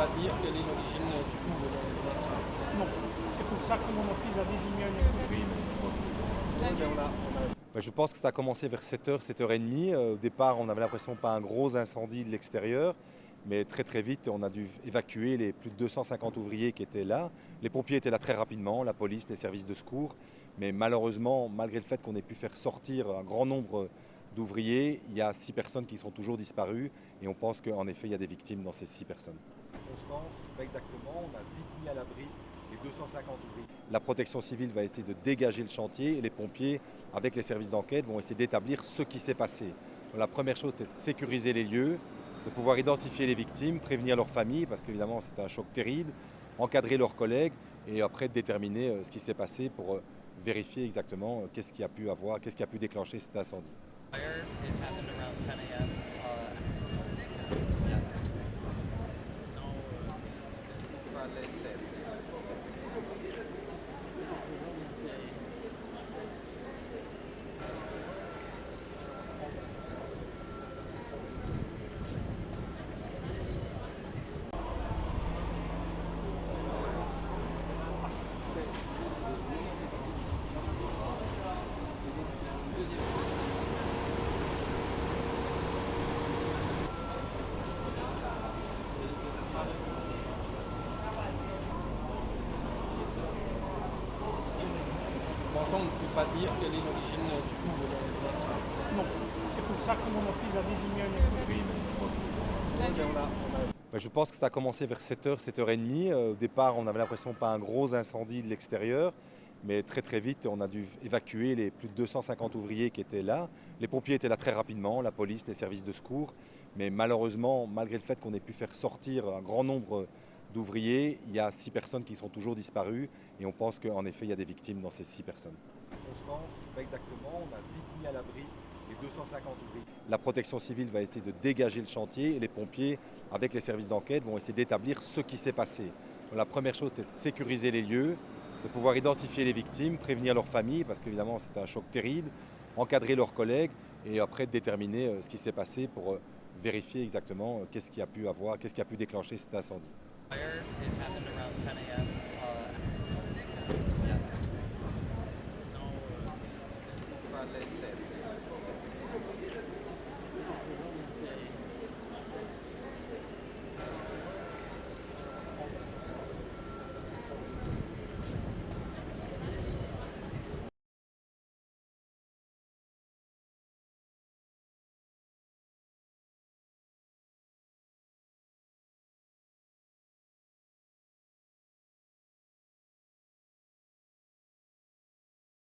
pas dire quelle est l'origine de l'incident. Non, c'est pour ça que mon office a désigné un équipage. Je pense que ça a commencé vers 7h, 7h30. Au départ, on avait l'impression pas un gros incendie de l'extérieur, mais très vite, on a dû évacuer les plus de 250 ouvriers qui étaient là. Les pompiers étaient là très rapidement, la police, les services de secours, mais malheureusement, malgré le fait qu'on ait pu faire sortir un grand nombre d'ouvriers, il y a 6 personnes qui sont toujours disparues et on pense qu'en effet, il y a des victimes dans ces 6 personnes. On pense pas exactement, on a vite mis à l'abri les 250 ouvriers. La protection civile va essayer de dégager le chantier et les pompiers, avec les services d'enquête, vont essayer d'établir ce qui s'est passé. Donc, la première chose, c'est de sécuriser les lieux, de pouvoir identifier les victimes, prévenir leurs familles, parce qu'évidemment c'est un choc terrible, encadrer leurs collègues et après déterminer ce qui s'est passé pour vérifier exactement qu'est-ce qui a pu déclencher cet incendie. It happened around 10 a.m. Pour l'instant, on ne peut pas dire quelle est l'origine de l'incident. Non, c'est pour ça que mon office a désigné un équipage. Je pense que ça a commencé vers 7h, 7h30. Au départ, on avait l'impression pas un gros incendie de l'extérieur, mais très vite, on a dû évacuer les plus de 250 ouvriers qui étaient là. Les pompiers étaient là très rapidement, la police, les services de secours, mais malheureusement, malgré le fait qu'on ait pu faire sortir un grand nombre d'ouvriers, il y a 6 personnes qui sont toujours disparues et on pense qu'en effet, il y a des victimes dans ces 6 personnes. On pense pas exactement, on a vite mis à l'abri les 250 ouvriers. La protection civile va essayer de dégager le chantier et les pompiers, avec les services d'enquête, vont essayer d'établir ce qui s'est passé. Donc, la première chose, c'est de sécuriser les lieux, de pouvoir identifier les victimes, prévenir leurs familles, parce qu'évidemment c'est un choc terrible, encadrer leurs collègues et après déterminer ce qui s'est passé pour vérifier exactement qu'est-ce qui a pu déclencher cet incendie. It happened around 10 a.m.